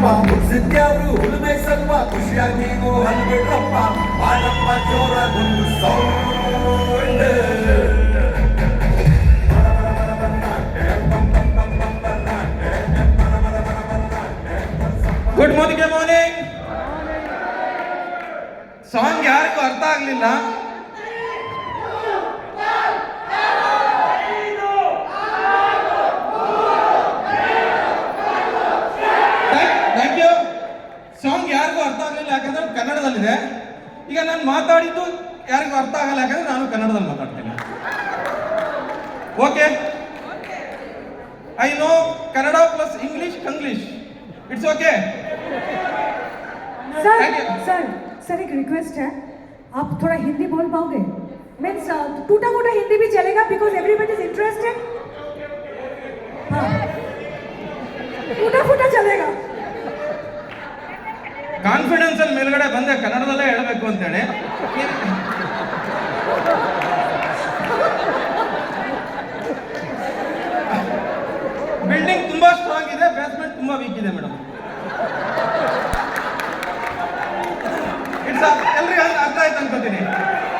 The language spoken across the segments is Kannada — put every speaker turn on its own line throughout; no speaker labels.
ಕರ್ಮ ಮುಗಿಸಿದ್ಯಾರು ಹುಲ್ಮೆ ಸ್ವಲ್ಪ ಖುಷಿಯಾಗಿ ನೀವು ಹಲ್ಬಿಡ್ರಪ್ಪ ಬಾಳಪ್ಪ ಜೋರ ಒಂದು ಸೌಂಡ್
ಗುಡ್ ಮಾರ್ನಿಂಗ್. ಸಾಂಗ್ ಯಾರಿಗೂ ಅರ್ಥ ಆಗ್ಲಿಲ್ಲ. Thank you. ಸಾಂಗ್ ಯಾರಿಗೂ ಅರ್ಥ ಆಗ್ಲಿಲ್ಲ ಯಾಕಂದ್ರೆ ಕನ್ನಡದಲ್ಲಿದೆ. ಈಗ ನಾನು ಮಾತಾಡಿದ್ದು ಯಾರಿಗೂ ಅರ್ಥ ಆಗಲ್ಲ ಯಾಕಂದ್ರೆ ನಾನು ಕನ್ನಡದಲ್ಲಿ ಮಾತಾಡ್ತೇನೆ. Okay, I know Kannada plus English Kanglish. It's okay
sir एक रिक्वेस्ट है, आप थोड़ा हिंदी बोल पाओगे? मीन्स टूटा मोटा हिंदी भी चलेगा बिकॉज एवरीबडी इज इंटरेस्टेड. हाँ, टूटा फूटा चलेगा.
ಕಾನ್ಫಿಡೆನ್ಸ್ ಅಲ್ಲಿ ಮೇಲ್ಗಡೆ ಬಂದೆ ಕನ್ನಡದಲ್ಲೇ ಹೇಳಬೇಕು ಅಂತೇಳಿ. ಬಿಲ್ಡಿಂಗ್ ತುಂಬಾ ಸ್ಟ್ರಾಂಗ್ ಇದೆ, ಬೇಸ್ಮೆಂಟ್ ತುಂಬಾ ವೀಕ್ ಇದೆ ಮೇಡಮ್. ಎಲ್ರಿಗೂ ಅರ್ಥ ಆಯ್ತು ಅನ್ಕೋತೀನಿ.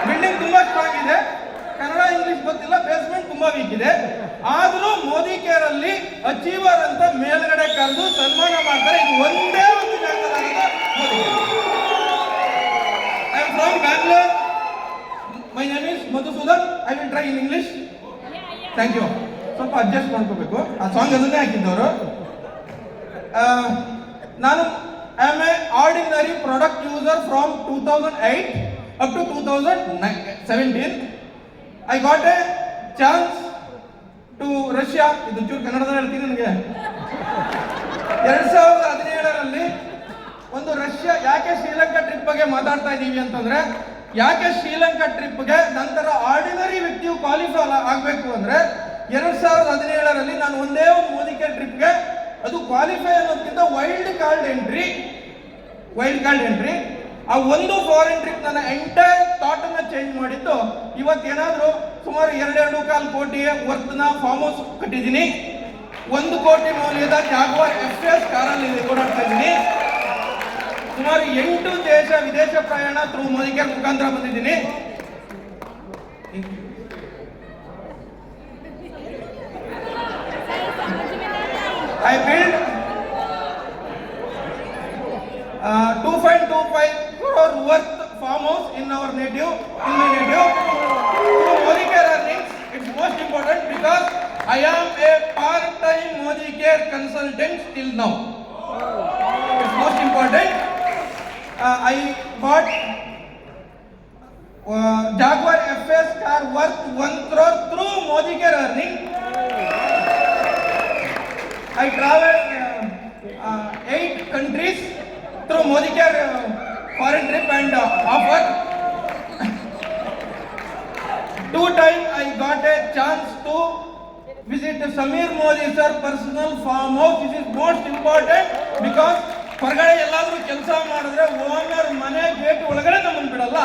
ಬಿಲ್ಡಿಂಗ್ ತುಂಬಾ ಸ್ಟ್ರಾಂಗ್ ಇದೆ, ಕನ್ನಡ ಇಂಗ್ಲಿಷ್ ಗೊತ್ತಿಲ್ಲ, ಬೇಸ್ಮೆಂಟ್ ತುಂಬಾ ವೀಕ್ ಇದೆ. ಆದ್ರೂ ಮೋದಿ ಕೇರ್ ಅಲ್ಲಿ ಅಚೀವರ್ ಅಂತ ಮೇಲ್ಗಡೆ ಕರೆದು ಸನ್ಮಾನ ಮಾಡ್ತಾರೆ. ಇದು ಒಂದೇ ಒಂದು ಜಾಗದಲ್ಲಿ Modicare. I am from Bangalore. My name is Madhusudan. I will try in English. Thank you. ಸ್ವಲ್ಪ ಅಡ್ಜಸ್ಟ್ ಮಾಡ್ಕೋಬೇಕು. ಆ ಸಾಂಗ್ ಅದನ್ನೇ ಹಾಕಿದ್ದವರು. ನಾನು I am a ordinary product user from 2008 up to 2017. I got a chance to Russia. ಇದು ಚೂರು ಕನ್ನಡದಲ್ಲಿ ಹೇಳ್ತೀನಿ. ನನಗೆ 2017ರಲ್ಲಿ ಒಂದು ರಷ್ಯಾ, ಯಾಕೆ ಶ್ರೀಲಂಕಾ ಟ್ರಿಪ್ ಬಗ್ಗೆ ಮಾತಾಡ್ತಾ ಇದ್ದೀವಿ ಅಂತಂದ್ರೆ, ಯಾಕೆ ಶ್ರೀಲಂಕಾ ಟ್ರಿಪ್ಗೆ ನಂತರ ಆರ್ಡಿನರಿ ವ್ಯಕ್ತಿಯು ಕ್ವಾಲಿಫೈ ಆಗಬೇಕು ಅಂದ್ರೆ 2017ರಲ್ಲಿ ನಾನು ಒಂದೇ ಒಂದು ಮೋದಿ ಕೇರ್ ಟ್ರಿಪ್ಗೆ, ಅದು ಕ್ವಾಲಿಫೈ ಅನ್ನೋದಕ್ಕಿಂತ ವೈಲ್ಡ್ ಕಾರ್ಡ್ ಎಂಟ್ರಿ, ಆ ಒಂದು ಫಾರಿನ್ ಟ್ರಿಪ್ ನನ್ನ ಎಂಟೈರ್ ಥಾಟ್ ಅನ್ನ ಚೇಂಜ್ ಮಾಡಿದ್ದು. ಇವತ್ತೇನಾದ್ರೂ ಸುಮಾರು 2.25 ಕೋಟಿ ವರ್ತ್ನ ಫಾರ್ಮ್ ಹೌಸ್ ಕಟ್ಟಿದ್ದೀನಿ. 1 ಕೋಟಿ ಮೌಲ್ಯದ ಜಾಗ್ವಾರ್ FS ಕಾರಲ್ಲಿ ಓಡಾಡ್ತಾ ಇದ್ದೀನಿ. ಸುಮಾರು 8 ದೇಶ ವಿದೇಶ ಪ್ರಯಾಣ ಥ್ರೂ ಮೋದಿ ಕೇರ್ ಮುಖಾಂತರ ಬಂದಿದ್ದೀನಿ. I built 2.25 crore worth farm house in my native. Through Modi Care earnings, it's most important because I am a part-time Modi Care consultant till now. It's most important. I bought Jaguar FS car worth 1 crore through Modi Care earning. I traveled 8 countries through Modi Care foreign trip and offer. 2 times I got a chance to visit Samir Modi sir personal farm house. This is most important because ಹೊರಗಡೆ ಎಲ್ಲಾದ್ರೂ ಕೆಲಸ ಮಾಡಿದ್ರೆ ಓನರ್ ಮನೆ ಗೇಟ್ ಒಳಗಡೆ ನಮ್ಮನ್ನು ಬಿಡಲ್ಲ.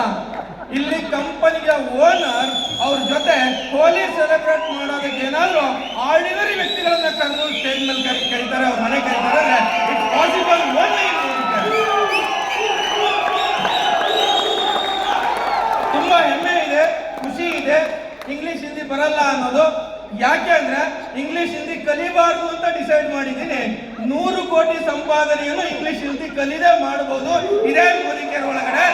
ಇಲ್ಲಿ ಕಂಪನಿಯ ಓನರ್ ಅವ್ರ ಜೊತೆ ಹೋಲಿ ಸೆಲೆಬ್ರೇಟ್ ಮಾಡೋದಕ್ಕೆ ಏನಾದ್ರು ಆರ್ಡಿನರಿ ವ್ಯಕ್ತಿಗಳನ್ನ ಕರೆದು ಸ್ಟೇಜ್ ಮೇಲೆ ಕರೀತಾರೆ, ಅವ್ರ ಮನೆ ಕರೀತಾರೆ. It's possible only. ತುಂಬಾ ಹೆಮ್ಮೆ ಇದೆ, ಖುಷಿ ಇದೆ. ಇಂಗ್ಲಿಷ್ ಹಿಂದಿ ಬರಲ್ಲ ಅನ್ನೋದು ಯಾಕೆ ಅಂದ್ರೆ ಇಂಗ್ಲಿಷ್ ಹಿಂದಿ ಕಲಿಬಾರ್ದು ಅಂತ ಡಿಸೈಡ್ ಮಾಡಿದ್ದೀನಿ. 100 ಕೋಟಿ ಸಂಪಾದನೆಯನ್ನು ಇಂಗ್ಲಿಷ್ ಹಿಂದಿ ಕಲಿದೇ ಮಾಡಬಹುದು. ಇದೇ ಮೋದಿ ಕೇರ್ ಒಳಗಡೆ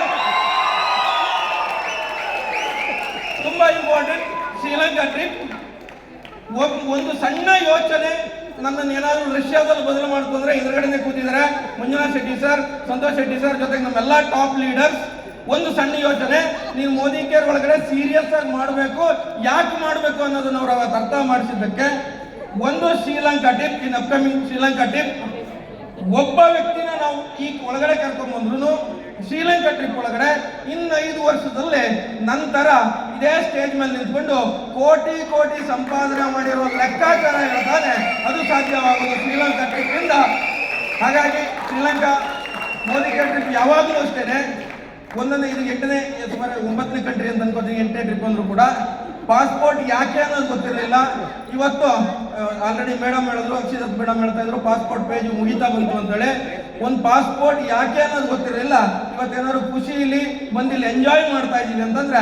ತುಂಬಾ ಇಂಪಾರ್ಟೆಂಟ್. ಶ್ರೀಲಂಕಾ ಟ್ರಿಪ್ ಒಂದು ಸಣ್ಣ ಯೋಚನೆ ನನ್ನನ್ನು ಏನಾದರೂ ರಷ್ಯಾದಲ್ಲಿ ಬದಲು ಮಾಡ್ಕೊಂಡ್ರೆ ಎದುರುಗಡೆ ಕೂತಿದ್ದಾರೆ ಮಂಜುನಾಥ್ ಶೆಟ್ಟಿ ಸರ್, ಸಂತೋಷ್ ಶೆಟ್ಟಿ ಸರ್ ಜೊತೆಗೆ ನಮ್ಮೆಲ್ಲ ಟಾಪ್ ಲೀಡರ್ಸ್. ಒಂದು ಸಣ್ಣ ಯೋಚನೆ, ನೀವು ಮೋದಿ ಕೇರ್ ಒಳಗಡೆ ಸೀರಿಯಸ್ ಆಗಿ ಮಾಡಬೇಕು. ಯಾಕೆ ಮಾಡಬೇಕು ಅನ್ನೋದನ್ನ ಅವರು ಅವತ್ತು ಅರ್ಥ ಮಾಡಿಸಿದ್ದಕ್ಕೆ ಒಂದು ಶ್ರೀಲಂಕಾ ಟ್ರಿಪ್, ಇನ್ ಅಪ್ಕಮಿಂಗ್ ಶ್ರೀಲಂಕಾ ಟ್ರಿಪ್, ಒಬ್ಬ ವ್ಯಕ್ತಿನ ನಾವು ಈ ಒಳಗಡೆ ಕರ್ಕೊಂಡ್ ಬಂದ್ರು ಶ್ರೀಲಂಕಾ ಟ್ರಿಪ್ ಒಳಗಡೆ ಇನ್ನು 5 ವರ್ಷದಲ್ಲೇ ನಂತರ ಇದೇ ಸ್ಟೇಜ್ ಮೇಲೆ ನಿಂತ್ಕೊಂಡು ಕೋಟಿ ಕೋಟಿ ಸಂಪಾದನೆ ಮಾಡಿರುವ ಲೆಕ್ಕಾಚಾರ ಹೇಳ್ತಾನೆ ಅದು ಸಾಧ್ಯವಾಗುವುದು ಶ್ರೀಲಂಕಾ ಟ್ರಿಪ್ ಇಂದ. ಹಾಗಾಗಿ ಶ್ರೀಲಂಕಾ ಮೋದಿ ಕೇರ್ ಟ್ರಿಪ್ ಯಾವಾಗಲೂ ಅಷ್ಟೇನೆ ಒಂದೊಂದು, ಇದು 8ನೇ ಸುಮಾರು 9ನೇ ಕಂಟ್ರಿ ಅಂತ ಅನ್ಕೋತೀನಿ. 8ನೇ ಟ್ರಿಪ್ ಅಂದ್ರೂ ಕೂಡ ಪಾಸ್ಪೋರ್ಟ್ ಯಾಕೆ ಅನ್ನೋದು ಗೊತ್ತಿರಲಿಲ್ಲ. ಇವತ್ತು ಆಲ್ರೆಡಿ ಮೇಡಮ್ ಹೇಳಿದ್ರು, ಅಕ್ಷಿತ್ ಮೇಡಮ್ ಹೇಳ್ತಾ ಇದ್ರು ಪಾಸ್ಪೋರ್ಟ್ ಪೇಜ್ ಮುಗಿತಾ ಬಂತು ಅಂತೇಳಿ. ಒಂದು ಪಾಸ್ಪೋರ್ಟ್ ಯಾಕೆ ಅನ್ನೋದು ಗೊತ್ತಿರಲಿಲ್ಲ. ಇವತ್ತೇನಾದ್ರು ಖುಷಿಲಿ ಬಂದು ಇಲ್ಲಿ ಎಂಜಾಯ್ ಮಾಡ್ತಾ ಇದ್ದೀವಿ ಅಂತಂದ್ರೆ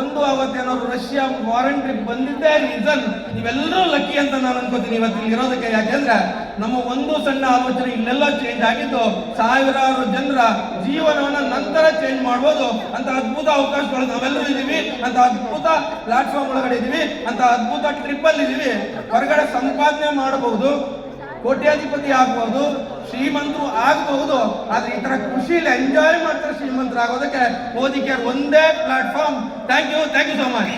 ಒಂದು ಅವತ್ತೇನಾದ್ರು ರಷ್ಯಾ ಫಾರಿನ್ ಟ್ರಿಪ್ ಬಂದಿದ್ದೇ ರೀಸನ್. ನೀವೆಲ್ಲರೂ ಲಕ್ಕಿ ಅಂತ ನಾನು ಅನ್ಕೋತೀನಿ ಇವತ್ತು ಇಲ್ಲಿ ಇರೋದಕ್ಕೆ. ಯಾಕೆಂದ್ರೆ ನಮ್ಮ ಒಂದು ಸಣ್ಣ ಆಲೋಚನೆ ಇಲ್ಲೆಲ್ಲ ಚೇಂಜ್ ಆಗಿದ್ದು ಸಾವಿರಾರು ಜನರ ಜೀವನವನ್ನ ನಂತರ ಚೇಂಜ್ ಮಾಡ್ಬೋದು ಅಂತ ಅದ್ಭುತ ಅವಕಾಶಗಳು ನಾವೆಲ್ಲರೂ ಇದ್ದೀವಿ, ಅಂತ ಅದ್ಭುತ ಪ್ಲಾಟ್ಫಾರ್ಮ್ ಒಳಗಡೆ ಇದೀವಿ, ಅಂತ ಅದ್ಭುತ ಟ್ರಿಪ್ ಅಲ್ಲಿ ಇದೀವಿ. ಹೊರಗಡೆ ಸಂಪಾದನೆ ಮಾಡಬಹುದು, ಕೋಟ್ಯಾಧಿಪತಿ ಆಗ್ಬಹುದು, ಶ್ರೀಮಂತರು ಆಗಬಹುದು. ಆದ್ರೆ ಈ ತರ ಖುಷಿಲಿ ಎಂಜಾಯ್ ಮಾಡ್ತಾರೆ ಶ್ರೀಮಂತರು ಆಗೋದಕ್ಕೆ ಮೋದಿ ಕೇರ್ ಒಂದೇ platform. Thank you so much.